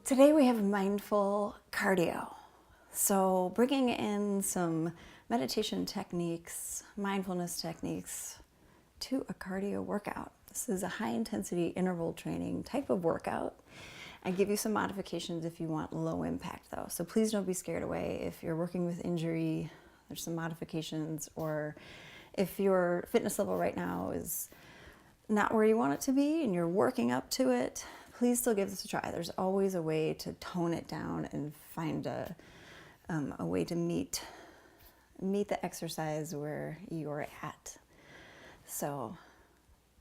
Today we have mindful cardio. So bringing in some meditation techniques, mindfulness techniques to a cardio workout. This is a high intensity interval training type of workout. I give you some modifications if you want low impact though. So please don't be scared away if you're working with injury. There's some modifications, or if your fitness level right now is not where you want it to be and you're working up to it, please still give this a try. There's always a way to tone it down and find a way to meet the exercise where you're at. So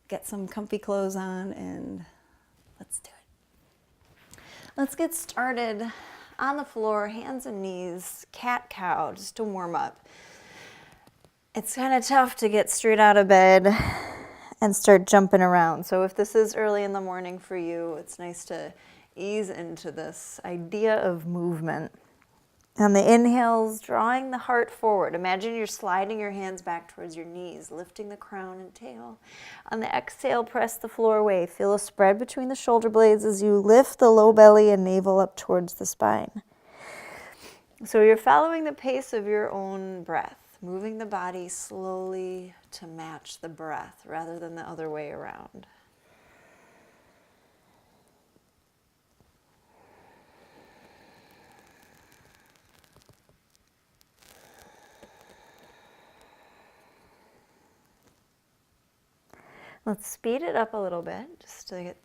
get some comfy clothes on and let's do it. Let's get started on the floor, hands and knees, cat-cow, just to warm up. It's kind of tough to get straight out of bed and start jumping around. So if this is early in the morning for you, it's nice to ease into this idea of movement. On the inhales, drawing the heart forward. Imagine you're sliding your hands back towards your knees, lifting the crown and tail. On the exhale, press the floor away. Feel a spread between the shoulder blades as you lift the low belly and navel up towards the spine. So you're following the pace of your own breath, moving the body slowly to match the breath rather than the other way around. Let's speed it up a little bit just to get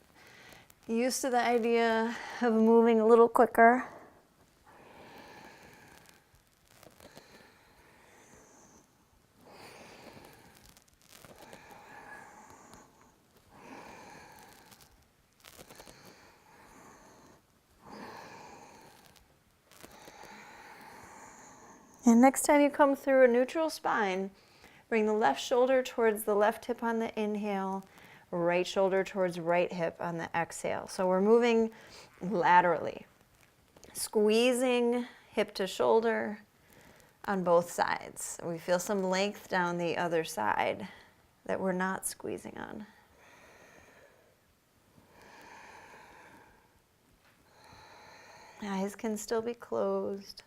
used to the idea of moving a little quicker. And next time you come through a neutral spine, bring the left shoulder towards the left hip on the inhale, right shoulder towards right hip on the exhale. So we're moving laterally, squeezing hip to shoulder on both sides. We feel some length down the other side that we're not squeezing on. Eyes can still be closed.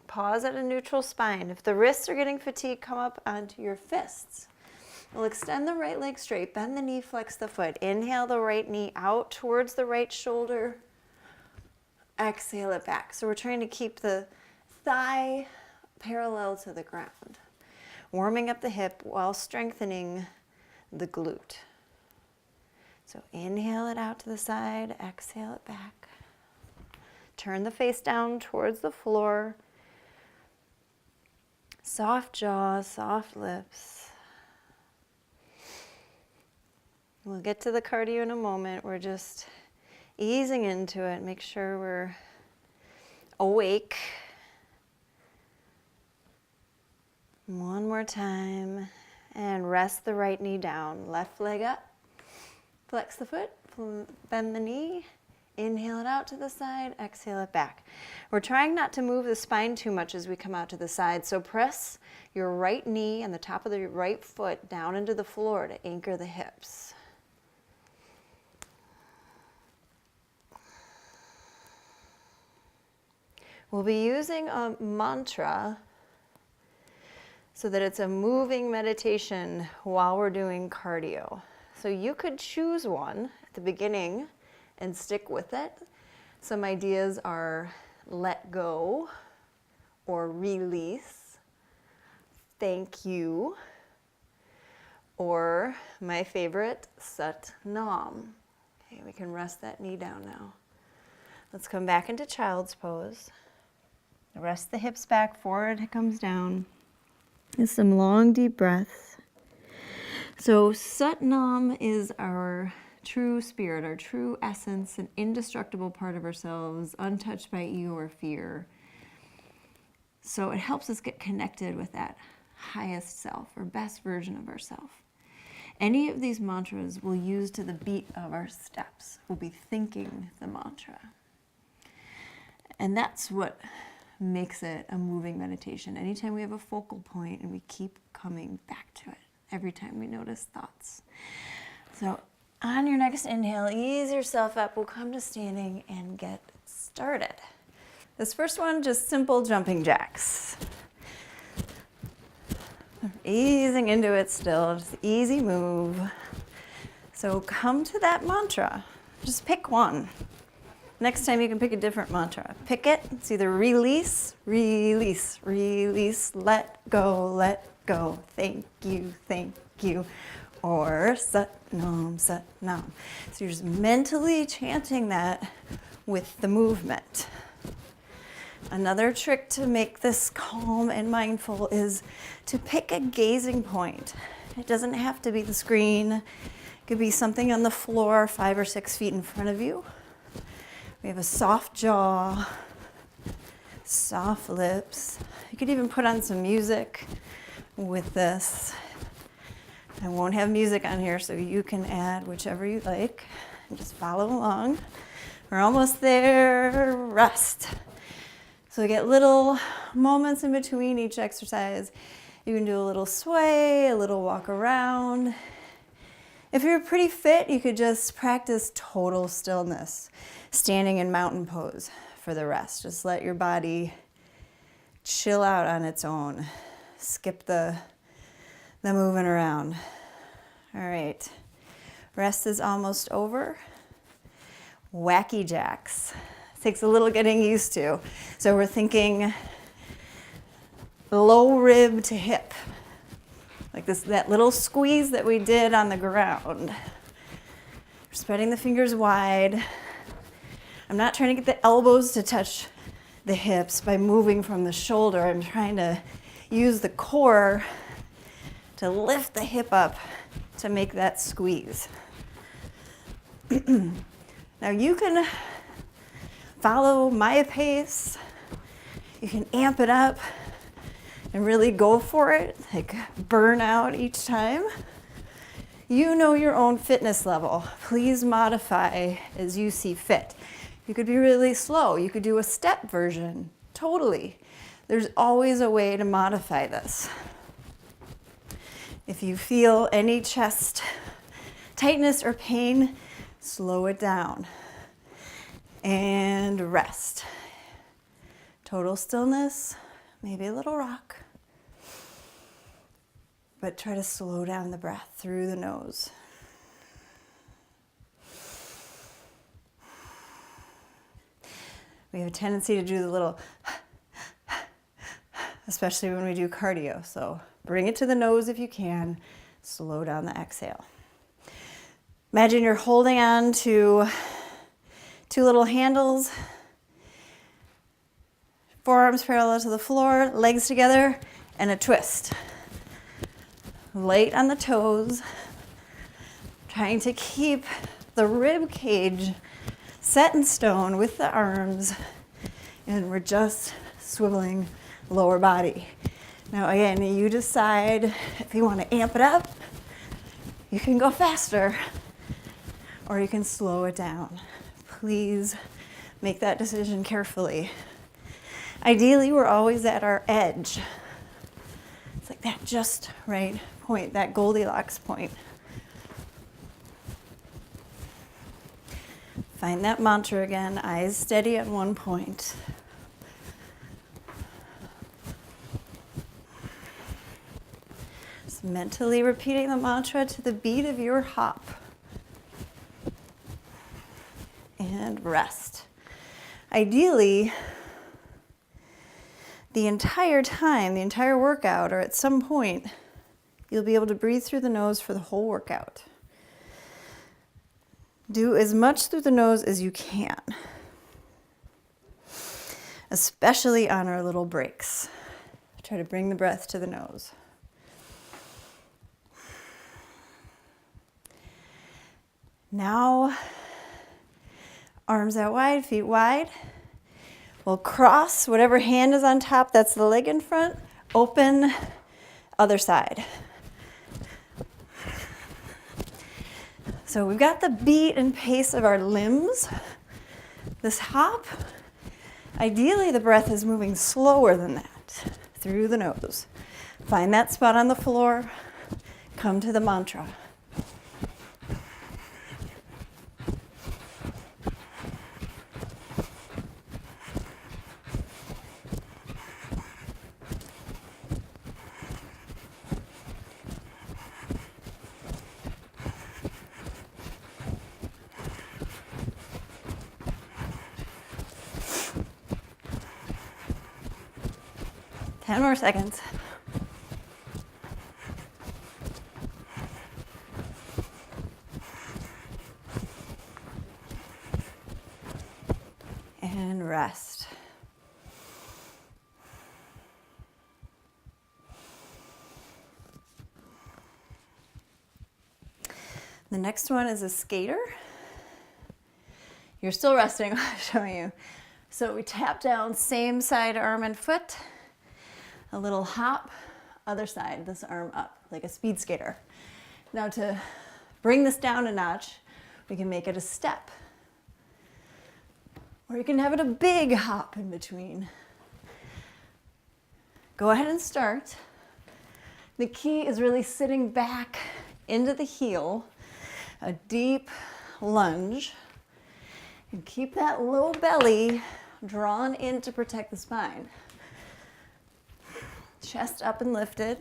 Pause at a neutral spine. If the wrists are getting fatigued, come up onto your fists. We'll extend the right leg straight, bend the knee, flex the foot. Inhale the right knee out towards the right shoulder. Exhale it back. So we're trying to keep the thigh parallel to the ground. Warming up the hip while strengthening the glute. So inhale it out to the side, exhale it back. Turn the face down towards the floor. Soft jaw, soft lips. We'll get to the cardio in a moment. We're just easing into it. Make sure we're awake. One more time. And rest the right knee down. Left leg up. Flex the foot. Bend the knee. Inhale it out to the side, exhale it back. We're trying not to move the spine too much as we come out to the side, so press your right knee and the top of the right foot down into the floor to anchor the hips. We'll be using a mantra so that it's a moving meditation while we're doing cardio. So you could choose one at the beginning and stick with it. Some ideas are let go or release, thank you, or my favorite, Sat Nam. Okay, we can rest that knee down now. Let's come back into child's pose. Rest the hips back, forehead comes down. And some long deep breaths. So Sat Nam is our true spirit, our true essence, an indestructible part of ourselves, untouched by ego or fear. So it helps us get connected with that highest self or best version of ourselves. Any of these mantras we'll use to the beat of our steps. We'll be thinking the mantra. And that's what makes it a moving meditation. Anytime we have a focal point and we keep coming back to it every time we notice thoughts. So on your next inhale, ease yourself up. We'll come to standing and get started. This first one, just simple jumping jacks. Easing into it still, just easy move. So come to that mantra. Just pick one. Next time you can pick a different mantra. Pick it. It's either release, release, release, let go, thank you, or sat nam, sat nam. So you're just mentally chanting that with the movement. Another trick to make this calm and mindful is to pick a gazing point. It doesn't have to be the screen. It could be something on the floor 5 or 6 feet in front of you. We have a soft jaw, soft lips. You could even put on some music with this. I won't have music on here, so you can add whichever you like and just follow along. We're almost there. Rest. So we get little moments in between each exercise. You can do a little sway, a little walk around. If you're pretty fit, you could just practice total stillness, standing in mountain pose for the rest. Just let your body chill out on its own. Skip the moving around. All right, rest is almost over. Wacky jacks. Takes a little getting used to. So we're thinking low rib to hip. Like that little squeeze that we did on the ground. We're spreading the fingers wide. I'm not trying to get the elbows to touch the hips by moving from the shoulder. I'm trying to use the core to lift the hip up to make that squeeze. Now you can follow my pace. You can amp it up and really go for it, like burn out each time. You know your own fitness level. Please modify as you see fit. You could be really slow. You could do a step version, totally. There's always a way to modify this. If you feel any chest tightness or pain, slow it down and rest. Total stillness, maybe a little rock, but try to slow down the breath through the nose. We have a tendency to do the little, especially when we do cardio. So bring it to the nose if you can. Slow down the exhale. Imagine you're holding on to 2 little handles, forearms parallel to the floor, legs together, and a twist. Light on the toes, trying to keep the rib cage set in stone with the arms, and we're just swiveling lower body. Now again, you decide if you want to amp it up, you can go faster, or you can slow it down. Please make that decision carefully. Ideally, we're always at our edge. It's like that just right point, that Goldilocks point. Find that mantra again, eyes steady at one point. Just mentally repeating the mantra to the beat of your hop. And rest. Ideally, the entire time, the entire workout, or at some point, you'll be able to breathe through the nose for the whole workout. Do as much through the nose as you can, especially on our little breaks. Try to bring the breath to the nose. Now, arms out wide, feet wide. We'll cross whatever hand is on top, that's the leg in front. Open, other side. So we've got the beat and pace of our limbs. This hop, Ideally, the breath is moving slower than that, through the nose. Find that spot on the floor. Come to the mantra. Ten more seconds. And rest. The next one is a skater. You're still resting, I'll show you. So we tap down, same side, arm and foot. A little hop, other side, this arm up, like a speed skater. Now to bring this down a notch, we can make it a step. Or you can have it a big hop in between. Go ahead and start. The key is really sitting back into the heel, a deep lunge, and keep that low belly drawn in to protect the spine. Chest up and lifted.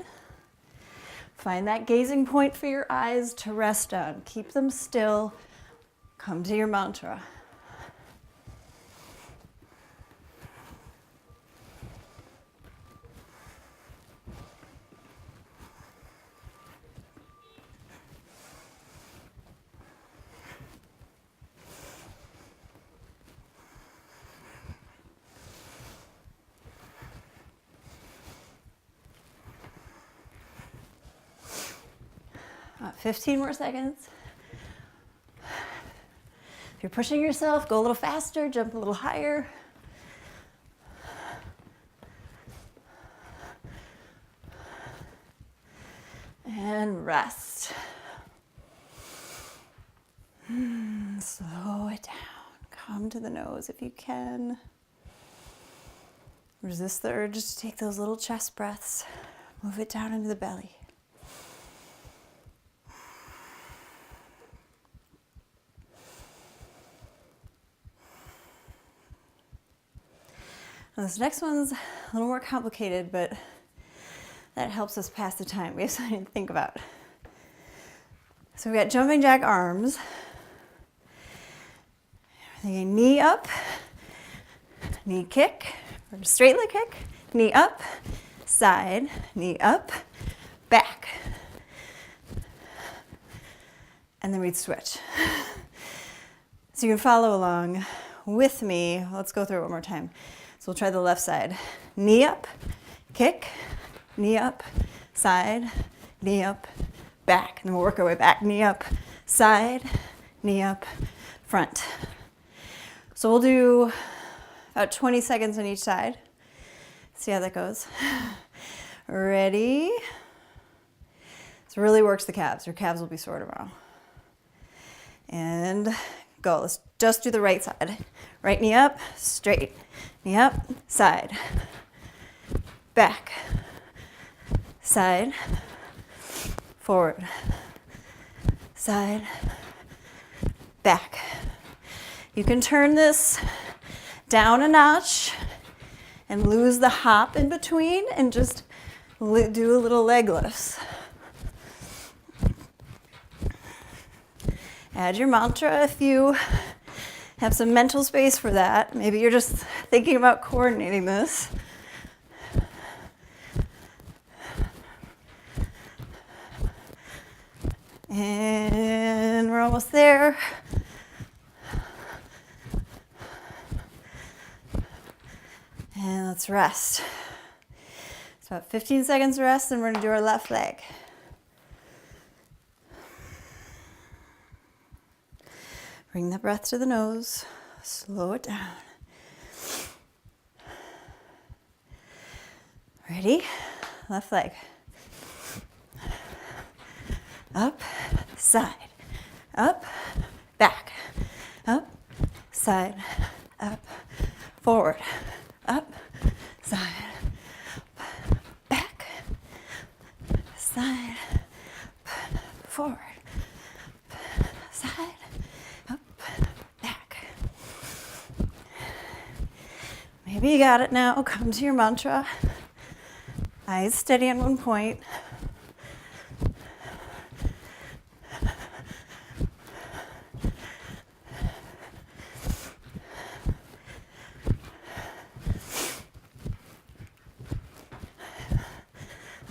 Find that gazing point for your eyes to rest on. Keep them still. Come to your mantra. About 15 more seconds. If you're pushing yourself, go a little faster, jump a little higher. And rest. Slow it down. Come to the nose if you can. Resist the urge to take those little chest breaths. Move it down into the belly. Now this next one's a little more complicated, but that helps us pass the time. We have something to think about. So we got jumping jack arms. We're thinking knee up, knee kick, or straight leg kick, knee up, side, knee up, back. And then we'd switch. So you can follow along with me. Let's go through it one more time. So we'll try the left side. Knee up, kick, knee up, side, knee up, back. And then we'll work our way back. Knee up, side, knee up, front. So we'll do about 20 seconds on each side. See how that goes. Ready? This really works the calves. Your calves will be sore tomorrow. And go. Let's just do the right side. Right knee up, straight. Knee up, side, back, side, forward, side, back. You can turn this down a notch and lose the hop in between and just do a little leg lifts. Add your mantra if you have some mental space for that. Maybe you're just thinking about coordinating this. And we're almost there. And let's rest. It's about 15 seconds rest, and we're gonna do our left leg. Bring the breath to the nose, slow it down. Ready? Left leg. Up, side, up, back, up, side, up, forward, side, back, side, forward, side, up, back. Maybe you got it now. Come to your mantra. Eyes steady on one point.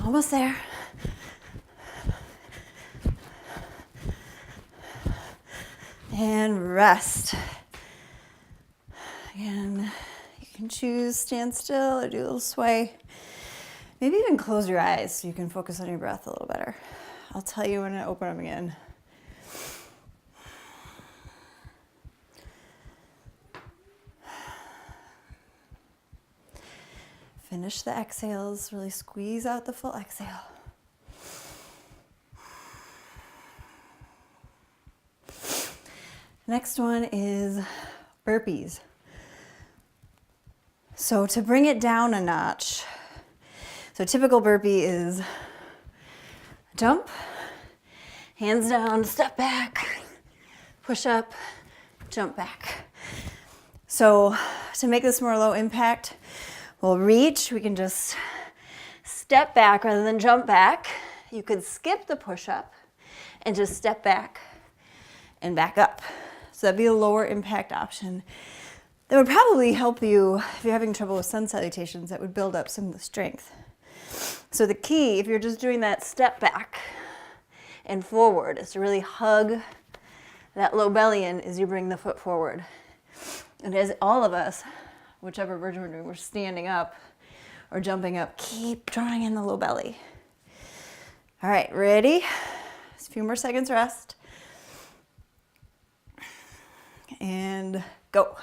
Almost there. And rest. Again, you can choose stand still or do a little sway. Maybe even close your eyes so you can focus on your breath a little better. I'll tell you when to open them again. Finish the exhales, really squeeze out the full exhale. Next one is burpees. So to bring it down a notch, so typical burpee is jump, hands down, step back, push up, jump back. So to make this more low impact, we'll reach, we can just step back rather than jump back. You could skip the push-up and just step back and back up. So that'd be a lower impact option. That would probably help you if you're having trouble with sun salutations. That would build up some of the strength. So the key, if you're just doing that step back and forward, is to really hug that low belly in as you bring the foot forward. And as all of us, whichever version we're doing, we're standing up or jumping up, keep drawing in the low belly. All right, ready? Just a few more seconds rest. And go.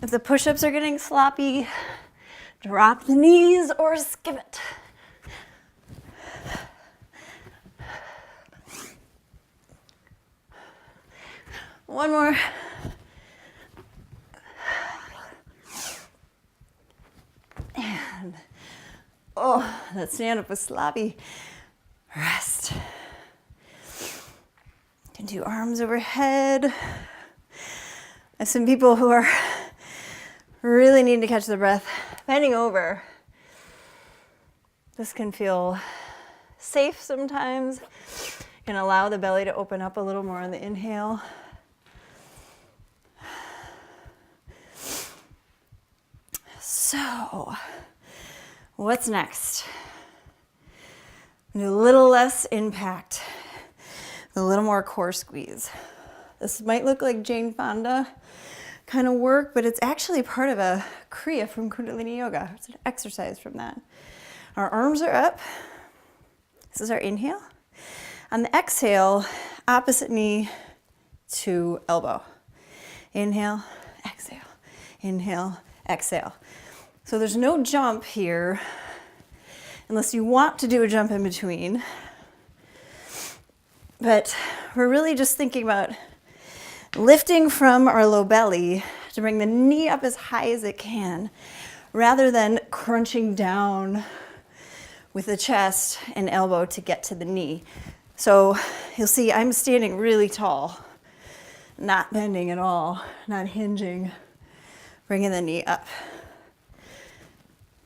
If the push-ups are getting sloppy, drop the knees or skip it. One more. And, oh, that stand-up was sloppy. Rest. You can do arms overhead. I have some people who are really need to catch the breath. Bending over. This can feel safe sometimes. Can allow the belly to open up a little more on the inhale. So, what's next? Do a little less impact, a little more core squeeze. This might look like Jane Fonda kind of work, but it's actually part of a Kriya from Kundalini Yoga. It's an exercise from that. Our arms are up. This is our inhale. On the exhale, opposite knee to elbow. Inhale, exhale. Inhale, exhale. So there's no jump here, unless you want to do a jump in between. But we're really just thinking about lifting from our low belly to bring the knee up as high as it can, rather than crunching down with the chest and elbow to get to the knee. So you'll see I'm standing really tall, not bending at all, not hinging, bringing the knee up.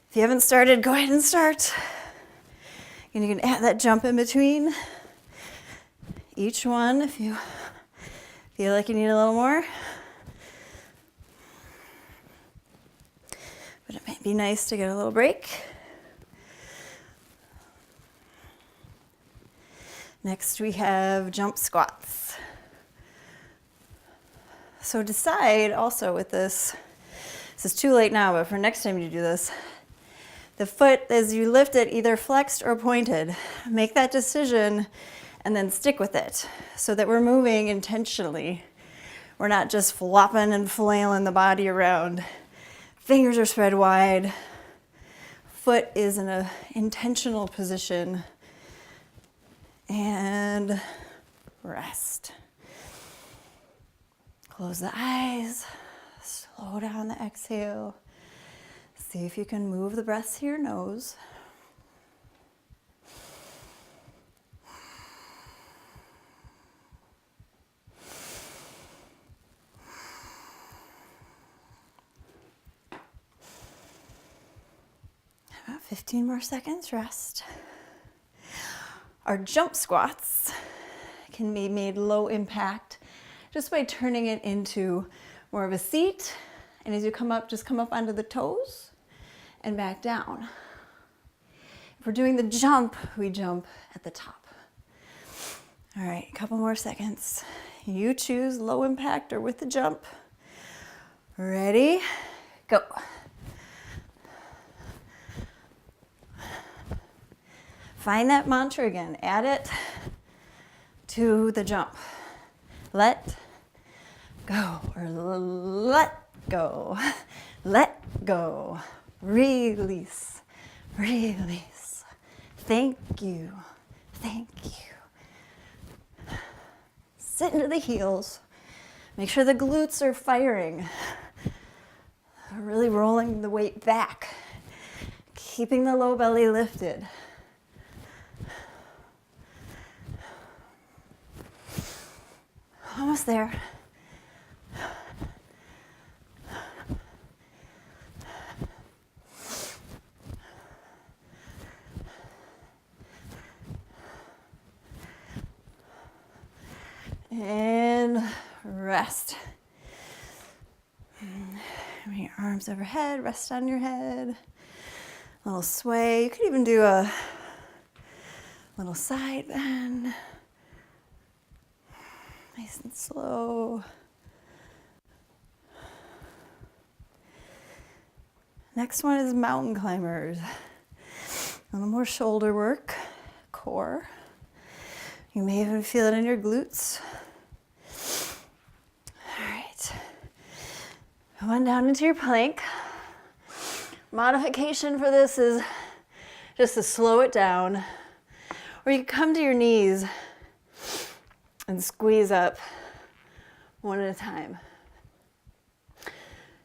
If you haven't started, go ahead and start. And you can add that jump in between. Each one, if you feel like you need a little more. But it might be nice to get a little break. Next we have jump squats. So decide also with this This is too late now, but for next time you do this, the foot, as you lift it, either flexed or pointed. Make that decision and then stick with it so that we're moving intentionally. We're not just flopping and flailing the body around. Fingers are spread wide. Foot is in an intentional position. And rest. Close the eyes. Slow down the exhale. See if you can move the breath to your nose. About 15 more seconds, rest. Our jump squats can be made low impact just by turning it into more of a seat. And as you come up, just come up onto the toes and back down. If we're doing the jump, we jump at the top. All right, a couple more seconds. You choose low impact or with the jump. Ready? Go. Find that mantra again. Add it to the jump. Let go or let go. Let go. Release. Release. Thank you. Thank you. Sit into the heels. Make sure the glutes are firing. Really rolling the weight back. Keeping the low belly lifted. Almost there. And rest. Bring your arms overhead, rest on your head. A little sway. You could even do a little side bend. Nice and slow. Next one is mountain climbers. A little more shoulder work, core. You may even feel it in your glutes. All right. Come on down into your plank. Modification for this is just to slow it down. Or you can come to your knees and squeeze up one at a time.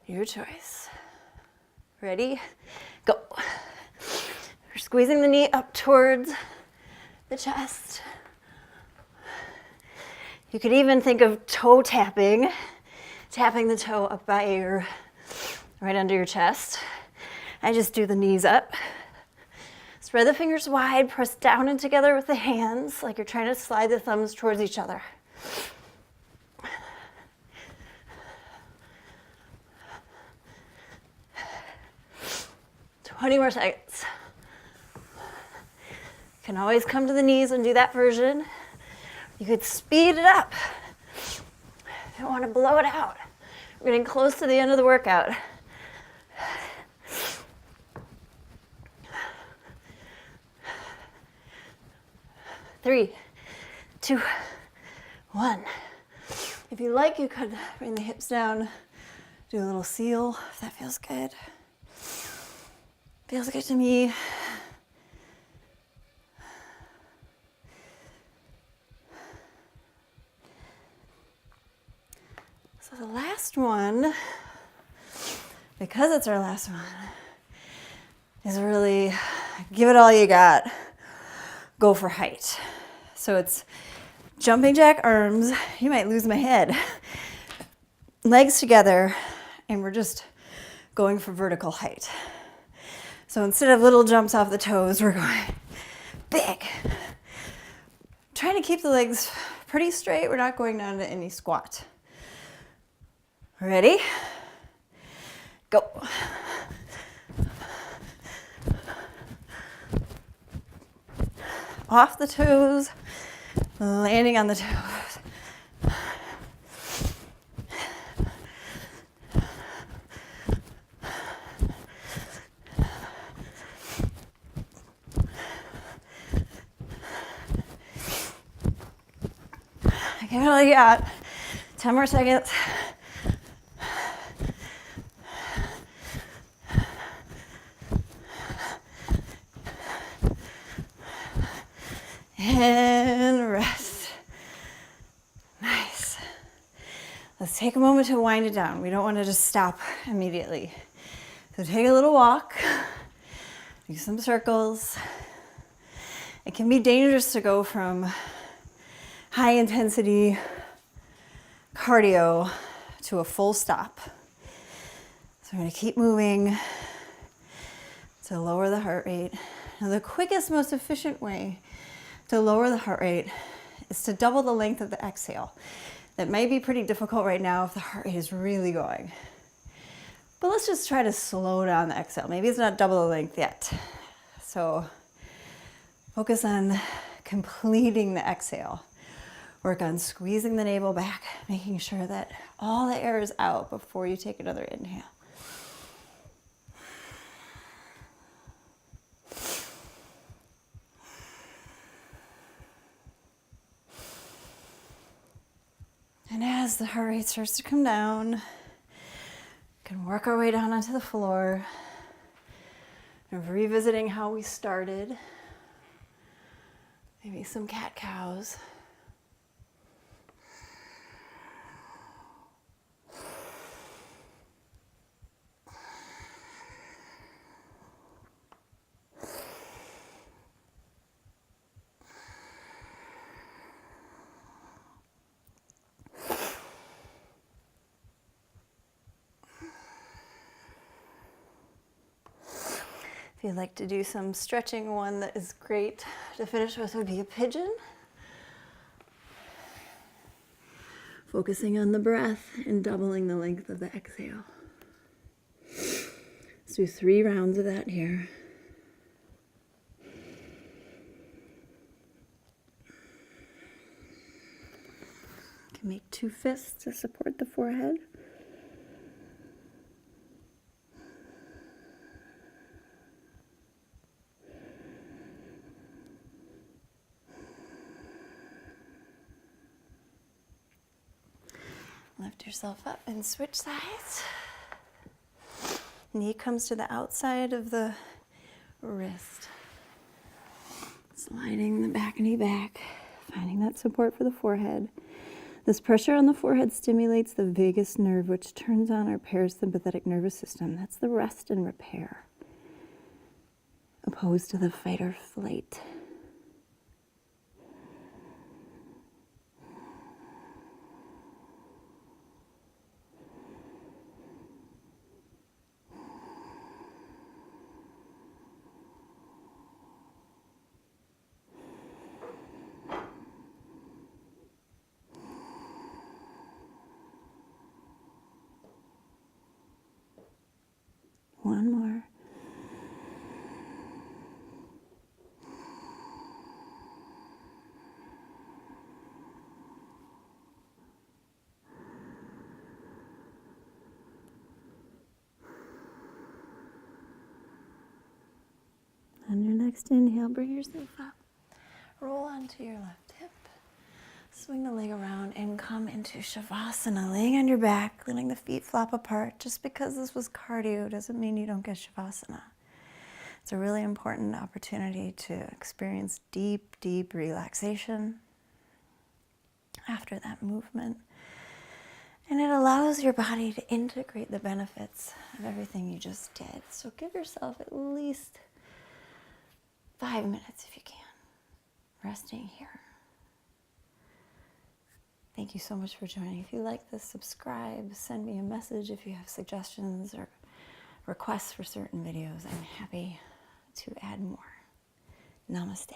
Your choice. Ready? Go. We're squeezing the knee up towards the chest. You could even think of toe tapping, tapping the toe up by your, right under your chest. I just do the knees up. Spread the fingers wide, press down and together with the hands, like you're trying to slide the thumbs towards each other. 20 more seconds. You can always come to the knees and do that version. You could speed it up if you want to blow it out. We're getting close to the end of the workout. Three, two, one. If you like, you could bring the hips down, do a little seal if that feels good. Feels good to me. So the last one, because it's our last one, is really give it all you got. Go for height. So it's jumping jack arms. You might lose my head. Legs together, and we're just going for vertical height. So instead of little jumps off the toes, we're going big. Trying to keep the legs pretty straight. We're not going down to any squat. Ready? Go. Off the toes, landing on the toes. Give it all you got. 10 more seconds. And rest. Nice. Let's take a moment to wind it down. We don't want to just stop immediately. So take a little walk, do some circles. It can be dangerous to go from high intensity cardio to a full stop. So we're going to keep moving to lower the heart rate. Now the quickest, most efficient way to lower the heart rate is to double the length of the exhale. That may be pretty difficult right now if the heart rate is really going. But let's just try to slow down the exhale. Maybe it's not double the length yet. So focus on completing the exhale. Work on squeezing the navel back, making sure that all the air is out before you take another inhale. And as the heart rate starts to come down, we can work our way down onto the floor. And revisiting how we started. Maybe some cat-cows. If you'd like to do some stretching, one that is great to finish with would be a pigeon. Focusing on the breath and doubling the length of the exhale. Let's do 3 rounds of that here. You can make 2 fists to support the forehead. Lift yourself up and switch sides. Knee comes to the outside of the wrist. Sliding the back knee back, finding that support for the forehead. This pressure on the forehead stimulates the vagus nerve, which turns on our parasympathetic nervous system. That's the rest and repair, opposed to the fight or flight. One more. On your next inhale, bring yourself up. Roll onto your left hip. Swing the leg around and come into Shavasana, laying on your back, letting the feet flop apart. Just because this was cardio doesn't mean you don't get Shavasana. It's a really important opportunity to experience deep, deep relaxation after that movement. And it allows your body to integrate the benefits of everything you just did. So give yourself at least 5 minutes if you can, resting here. Thank you so much for joining. If you like this, subscribe, send me a message if you have suggestions or requests for certain videos. I'm happy to add more. Namaste.